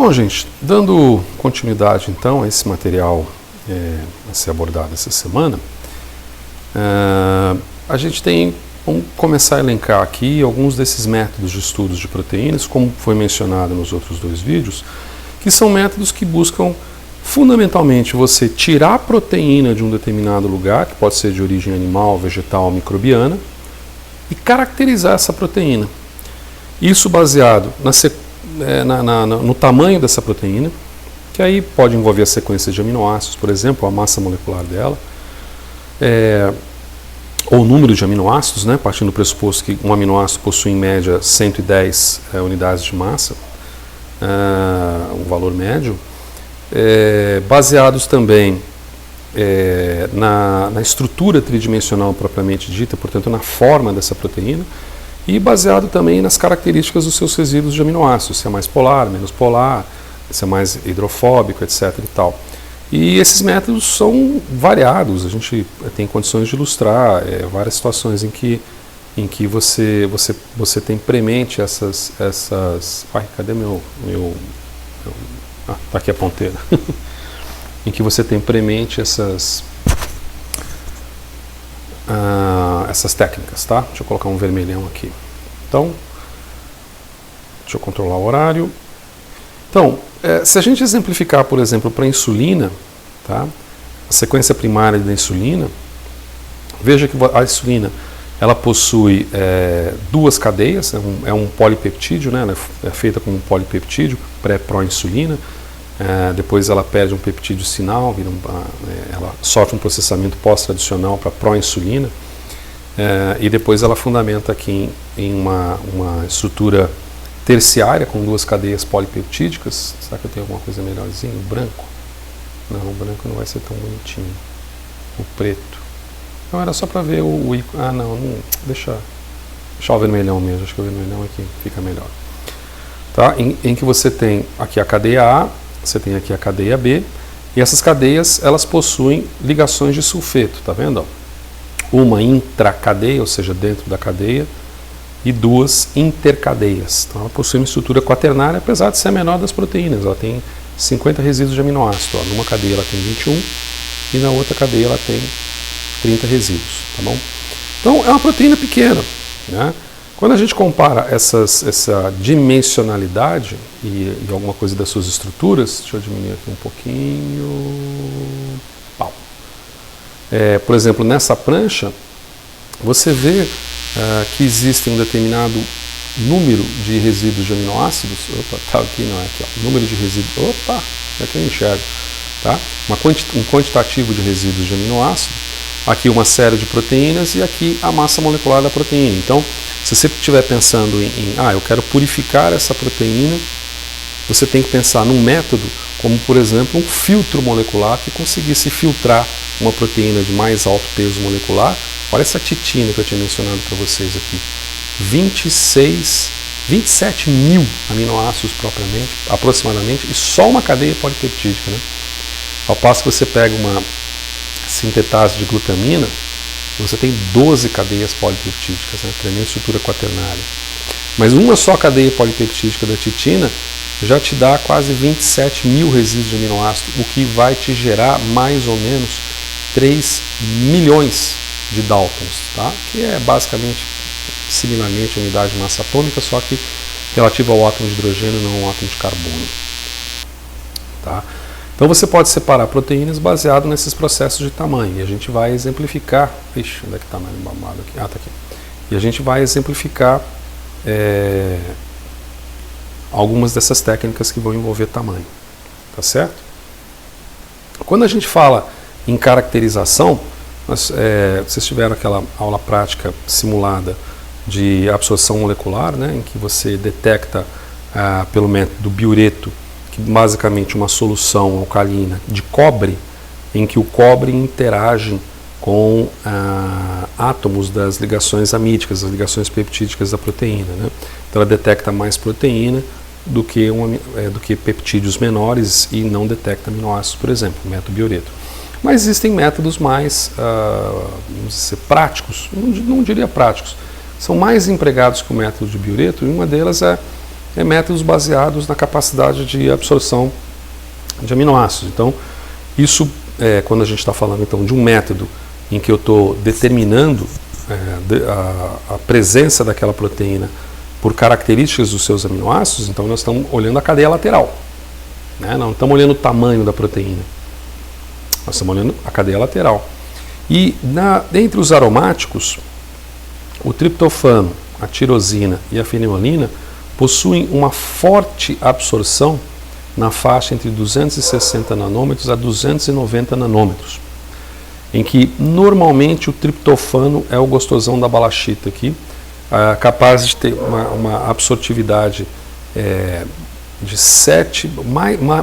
Bom, gente, dando continuidade então a esse material a ser abordado essa semana, a gente vamos começar a elencar aqui alguns desses métodos de estudos de proteínas, como foi mencionado nos outros dois vídeos, que são métodos que buscam fundamentalmente você tirar a proteína de um determinado lugar, que pode ser de origem animal, vegetal, microbiana, e caracterizar essa proteína. Isso baseado no tamanho dessa proteína, que aí pode envolver a sequência de aminoácidos, por exemplo, a massa molecular dela, ou o número de aminoácidos, né, partindo do pressuposto que um aminoácido possui em média 110 unidades de massa, um valor médio, baseados também na estrutura tridimensional propriamente dita, portanto na forma dessa proteína, e baseado também nas características dos seus resíduos de aminoácidos, se é mais polar, menos polar, se é mais hidrofóbico, etc. e tal. E esses métodos são variados, a gente tem condições de ilustrar várias situações em que você tem premente essas ai, cadê tá aqui a ponteira. Em que você tem premente essas técnicas, tá? Deixa eu colocar um vermelhão aqui. Então, deixa eu controlar o horário. Então, se a gente exemplificar, por exemplo, para a insulina, tá? A sequência primária da insulina, veja que a insulina ela possui duas cadeias, é um polipeptídeo, né? Ela é feita com um polipeptídeo, pré-pró-insulina. Depois ela perde um peptídeo sinal, ela sofre um processamento pós-tradicional para pró-insulina, e depois ela fundamenta aqui em uma estrutura terciária com duas cadeias polipeptídicas. Será que eu tenho alguma coisa melhorzinha? O branco? Não, o branco não vai ser tão bonitinho. O preto. Não, era só para ver o ícone. Ah, não, deixa o vermelhão mesmo, acho que o vermelhão aqui fica melhor. Tá? Em que você tem aqui a cadeia A, você tem aqui a cadeia B, e essas cadeias elas possuem ligações de sulfeto, tá vendo? Uma intracadeia, ou seja, dentro da cadeia, e duas intercadeias. Então ela possui uma estrutura quaternária, apesar de ser a menor das proteínas. Ela tem 50 resíduos de aminoácido. Numa cadeia ela tem 21 e na outra cadeia ela tem 30 resíduos, tá bom? Então é uma proteína pequena, né? Quando a gente compara essa dimensionalidade e alguma coisa das suas estruturas, deixa eu diminuir aqui um pouquinho. Pau. Por exemplo, nessa prancha, você vê que existe um determinado número de resíduos de aminoácidos. Opa, tá aqui, não é aqui, ó. Número de resíduos. Opa, é que eu enxergo. Tá? Um quantitativo de resíduos de aminoácidos. Aqui uma série de proteínas e aqui a massa molecular da proteína. Então, se você estiver pensando eu quero purificar essa proteína, você tem que pensar num método como, por exemplo, um filtro molecular que conseguisse filtrar uma proteína de mais alto peso molecular. Olha essa titina que eu tinha mencionado para vocês aqui. 27 mil aminoácidos aproximadamente, e só uma cadeia polipeptídica, né? Ao passo que você pega uma sintetase de glutamina, você tem 12 cadeias polipeptídicas, né? Tremenda estrutura quaternária. Mas uma só cadeia polipeptídica da titina já te dá quase 27 mil resíduos de aminoácido, o que vai te gerar mais ou menos 3 milhões de Daltons, tá? Que é basicamente, similarmente, a unidade de massa atômica, só que relativa ao átomo de hidrogênio, não ao átomo de carbono. Tá? Então você pode separar proteínas baseado nesses processos de tamanho, e a gente vai exemplificar. Ixi, onde é que está mais babado aqui? Ah, está aqui. E a gente vai exemplificar algumas dessas técnicas que vão envolver tamanho. Tá certo? Quando a gente fala em caracterização, vocês tiveram aquela aula prática simulada de absorção molecular, né, em que você detecta pelo método do biureto, que basicamente uma solução alcalina de cobre, em que o cobre interage com átomos das ligações amídicas, das ligações peptídicas da proteína, né? Então ela detecta mais proteína do que peptídeos menores e não detecta aminoácidos, por exemplo, o método biureto. Mas existem métodos mais, vamos dizer, práticos, não diria práticos, são mais empregados que o método de biureto, e uma delas é métodos baseados na capacidade de absorção de aminoácidos. Então, isso quando a gente está falando então de um método em que eu estou determinando a presença daquela proteína por características dos seus aminoácidos, então nós estamos olhando a cadeia lateral, né? Não estamos olhando o tamanho da proteína, nós estamos olhando a cadeia lateral. E dentre os aromáticos, o triptofano, a tirosina e a fenilalina possuem uma forte absorção na faixa entre 260 nanômetros a 290 nanômetros, em que normalmente o triptofano é o gostosão da balachita aqui, capaz de ter uma absortividade de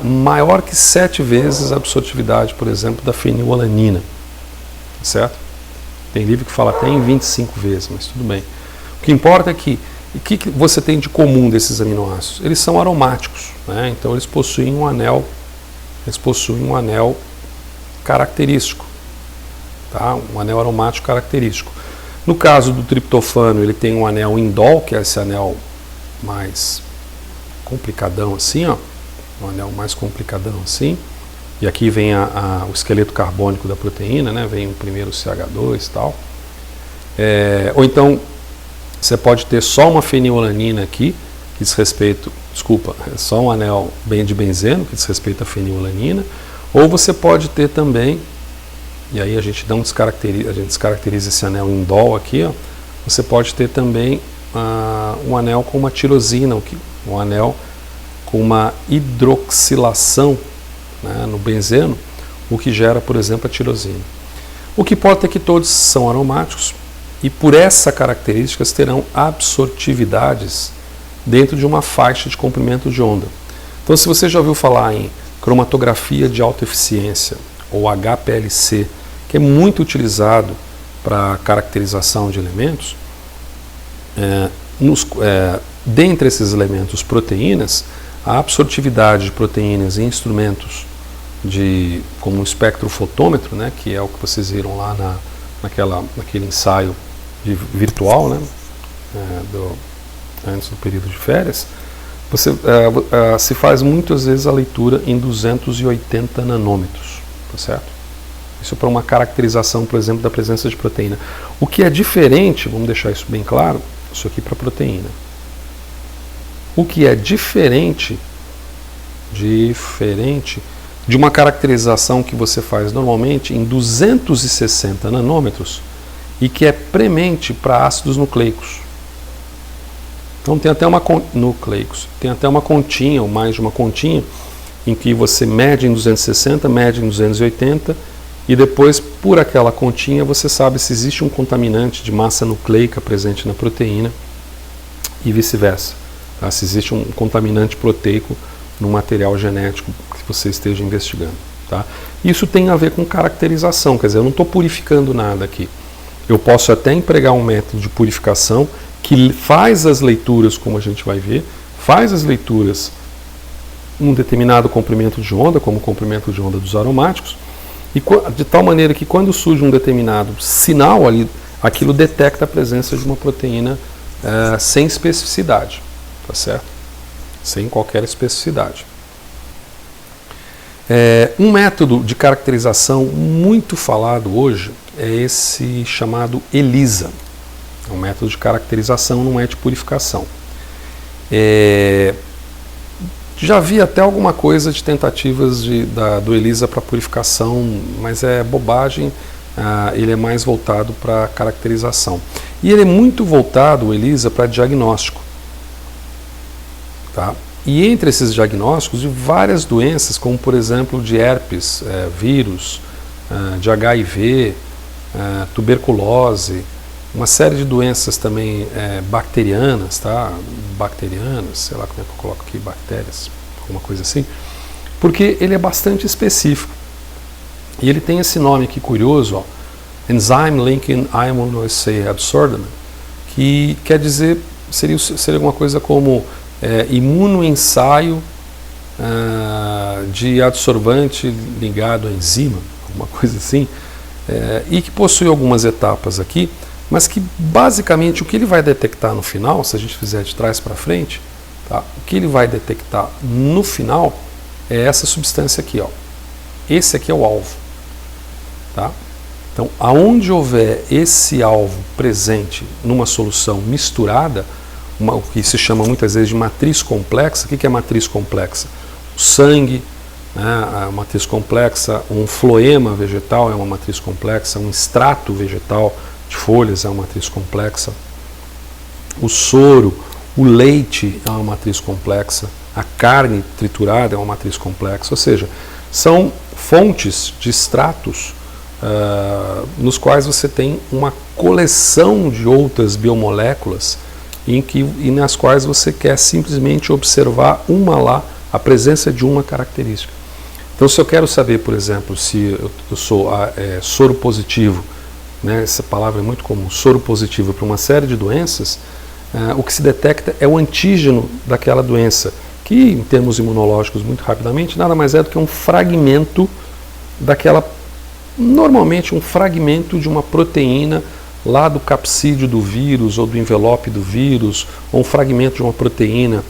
maior que 7 vezes a absortividade, por exemplo, da fenilalanina, certo? Tem livro que fala até em 25 vezes, mas tudo bem. O que importa é que o que você tem de comum desses aminoácidos? Eles são aromáticos, né? Então eles possuem um anel característico, tá? Um anel aromático característico. No caso do triptofano, ele tem um anel indol, que é esse anel mais complicadão assim, ó, um anel mais complicadão assim. E aqui vem o esqueleto carbônico da proteína, né? Vem o primeiro CH2 e tal. Ou então você pode ter só uma fenilalanina aqui, que diz respeito, só um anel de benzeno, que diz respeito à fenilalanina, ou você pode ter também, e aí a gente descaracteriza esse anel indol aqui, ó, você pode ter também um anel com uma tirosina, um anel com uma hidroxilação, né, no benzeno, o que gera, por exemplo, a tirosina. O que importa é que todos são aromáticos, e por essa característica terão absortividades dentro de uma faixa de comprimento de onda. Então, se você já ouviu falar em cromatografia de alta eficiência, ou HPLC, que é muito utilizado para caracterização de elementos, dentre esses elementos proteínas, a absortividade de proteínas em instrumentos como um espectrofotômetro, né, que é o que vocês viram lá naquele ensaio virtual, né, antes do período de férias, se faz muitas vezes a leitura em 280 nanômetros, tá certo? Isso para uma caracterização, por exemplo, da presença de proteína. O que é diferente, vamos deixar isso bem claro, isso aqui para proteína. O que é diferente de uma caracterização que você faz normalmente em 260 nanômetros e que é premente para ácidos nucleicos. Então tem até uma continha, ou mais de uma continha, em que você mede em 260, mede em 280 e depois, por aquela continha, você sabe se existe um contaminante de massa nucleica presente na proteína e vice-versa. Tá? Se existe um contaminante proteico no material genético que você esteja investigando. Tá? Isso tem a ver com caracterização, quer dizer, eu não estou purificando nada aqui. Eu posso até empregar um método de purificação que faz as leituras, como a gente vai ver, faz as leituras em um determinado comprimento de onda, como o comprimento de onda dos aromáticos, e de tal maneira que quando surge um determinado sinal ali, aquilo detecta a presença de uma proteína sem especificidade, tá certo? Sem qualquer especificidade. Um método de caracterização muito falado hoje é esse chamado ELISA. É um método de caracterização, não é de purificação. Já vi até alguma coisa de tentativas do ELISA para purificação, mas é bobagem, ele é mais voltado para caracterização. E ele é muito voltado, o ELISA, para diagnóstico. Tá? E entre esses diagnósticos de várias doenças, como por exemplo de herpes, vírus, de HIV, tuberculose, uma série de doenças também bacterianas, tá? Bacterianas, sei lá como é que eu coloco aqui, bactérias, alguma coisa assim, porque ele é bastante específico. E ele tem esse nome aqui curioso, ó, Enzyme Linking Immunoassay Absurdament, que quer dizer, seria alguma coisa como imunoensaio de adsorvante ligado à enzima, alguma coisa assim, e que possui algumas etapas aqui, mas que basicamente o que ele vai detectar no final, se a gente fizer de trás para frente, Tá? O que ele vai detectar no final é essa substância aqui, ó. Esse aqui é o alvo. Tá? Então, aonde houver esse alvo presente numa solução misturada, o que se chama muitas vezes de matriz complexa. O que é matriz complexa? O sangue, né, a matriz complexa, um floema vegetal é uma matriz complexa, um extrato vegetal de folhas é uma matriz complexa, o soro, o leite é uma matriz complexa, a carne triturada é uma matriz complexa, ou seja, são fontes de extratos nos quais você tem uma coleção de outras biomoléculas e nas quais você quer simplesmente observar a presença de uma característica. Então, se eu quero saber, por exemplo, se eu sou soro positivo, né, essa palavra é muito comum, soro positivo para uma série de doenças, o que se detecta é o antígeno daquela doença, que em termos imunológicos, muito rapidamente, nada mais é do que um fragmento normalmente um fragmento de uma proteína lá do capsídeo do vírus ou do envelope do vírus, ou um fragmento de uma proteína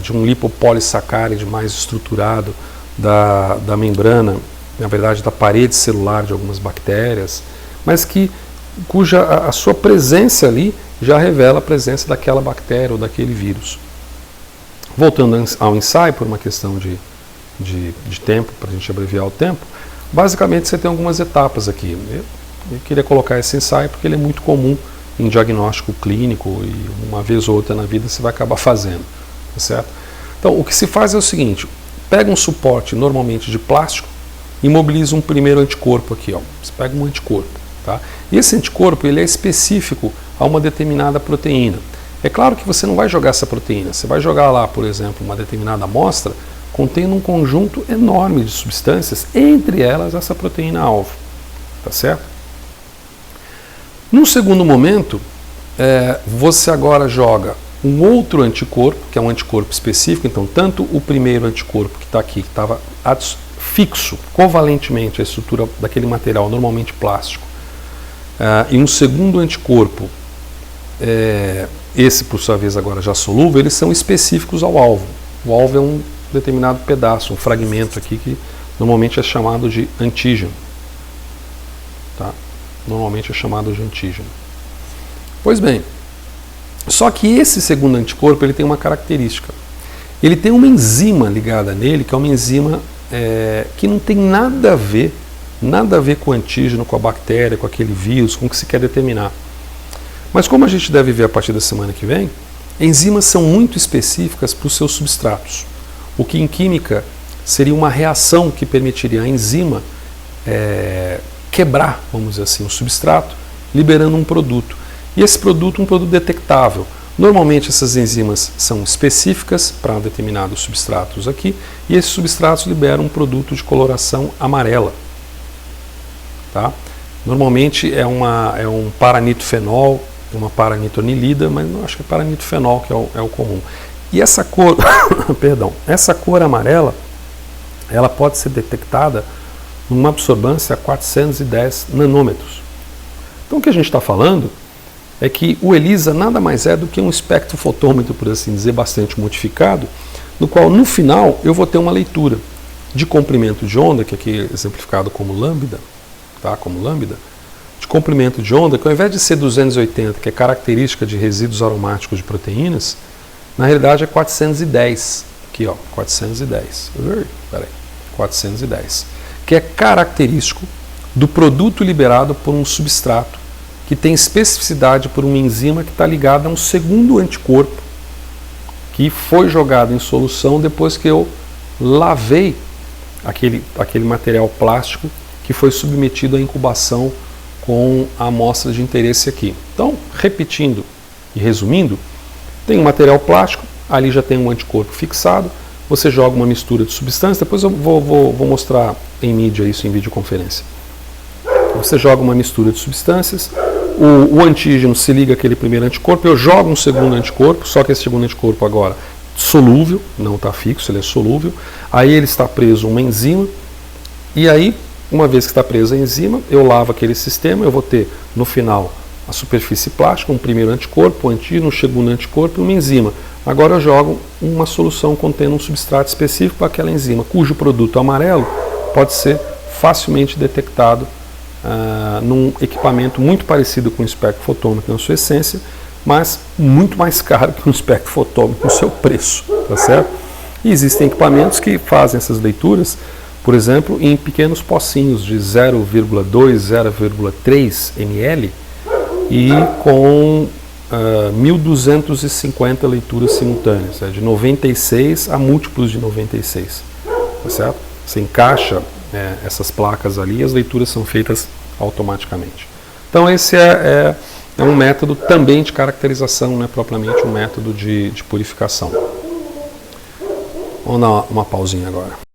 de um lipopolissacáride mais estruturado da membrana, na verdade da parede celular de algumas bactérias, mas cuja a sua presença ali já revela a presença daquela bactéria ou daquele vírus. Voltando ao ensaio, por uma questão de tempo, para a gente abreviar o tempo, basicamente você tem algumas etapas aqui. Eu queria colocar esse ensaio porque ele é muito comum em diagnóstico clínico e uma vez ou outra na vida você vai acabar fazendo, tá certo? Então, o que se faz é o seguinte, pega um suporte normalmente de plástico e mobiliza um primeiro anticorpo aqui, ó. Você pega um anticorpo, tá? E esse anticorpo ele é específico a uma determinada proteína. É claro que você não vai jogar essa proteína, você vai jogar lá, por exemplo, uma determinada amostra contendo um conjunto enorme de substâncias, entre elas essa proteína-alvo, tá certo? Num segundo momento, você agora joga um outro anticorpo, que é um anticorpo específico, então tanto o primeiro anticorpo que está aqui, que estava fixo, covalentemente à estrutura daquele material, normalmente plástico, e um segundo anticorpo, esse por sua vez agora já solúvel, eles são específicos ao alvo. O alvo é um determinado pedaço, um fragmento aqui que normalmente é chamado de antígeno. Tá? Normalmente é chamado de antígeno. Pois bem, só que esse segundo anticorpo ele tem uma característica. Ele tem uma enzima ligada nele, que é uma enzima que não tem nada a ver com o antígeno, com a bactéria, com aquele vírus, com o que se quer determinar. Mas como a gente deve ver a partir da semana que vem, enzimas são muito específicas para os seus substratos. O que em química seria uma reação que permitiria a enzima quebrar, vamos dizer assim, o substrato, liberando um produto. E esse produto, um produto detectável. Normalmente essas enzimas são específicas para determinados substratos aqui, e esses substratos liberam um produto de coloração amarela. Tá? Normalmente é um paranitofenol, uma paranitoanilida, mas não acho que é paranitofenol que é o comum. E essa cor, perdão, essa cor amarela, ela pode ser detectada numa absorbância a 410 nanômetros. Então o que a gente está falando é que o ELISA nada mais é do que um espectrofotômetro, por assim dizer, bastante modificado, no qual no final eu vou ter uma leitura de comprimento de onda, que aqui é exemplificado como lambda, tá? Como lambda, de comprimento de onda, que ao invés de ser 280, que é característica de resíduos aromáticos de proteínas, na realidade é 410. Aqui, ó, 410. Peraí, 410. Que é característico do produto liberado por um substrato que tem especificidade por uma enzima que está ligada a um segundo anticorpo que foi jogado em solução depois que eu lavei aquele material plástico que foi submetido à incubação com a amostra de interesse aqui. Então, repetindo e resumindo, tem um material plástico, ali já tem um anticorpo fixado, você joga uma mistura de substâncias, depois eu vou mostrar em mídia isso, em videoconferência. Você joga uma mistura de substâncias, o antígeno se liga àquele primeiro anticorpo, eu jogo um segundo anticorpo, só que esse segundo anticorpo agora solúvel, não está fixo, ele é solúvel, aí ele está preso a uma enzima, e aí, uma vez que está presa a enzima, eu lavo aquele sistema, eu vou ter no final a superfície plástica, um primeiro anticorpo, um antígeno, um segundo anticorpo e uma enzima. Agora eu jogo uma solução contendo um substrato específico para aquela enzima, cujo produto amarelo pode ser facilmente detectado num equipamento muito parecido com o espectrofotômetro na sua essência, mas muito mais caro que um espectrofotômetro no seu preço, tá certo? E existem equipamentos que fazem essas leituras, por exemplo, em pequenos pocinhos de 0,2, 0,3 ml e com 1.250 leituras simultâneas, de 96 a múltiplos de 96, tá certo? Você encaixa essas placas ali e as leituras são feitas automaticamente. Então esse é um método também de caracterização, não é propriamente um método de purificação. Vamos dar uma pausinha agora.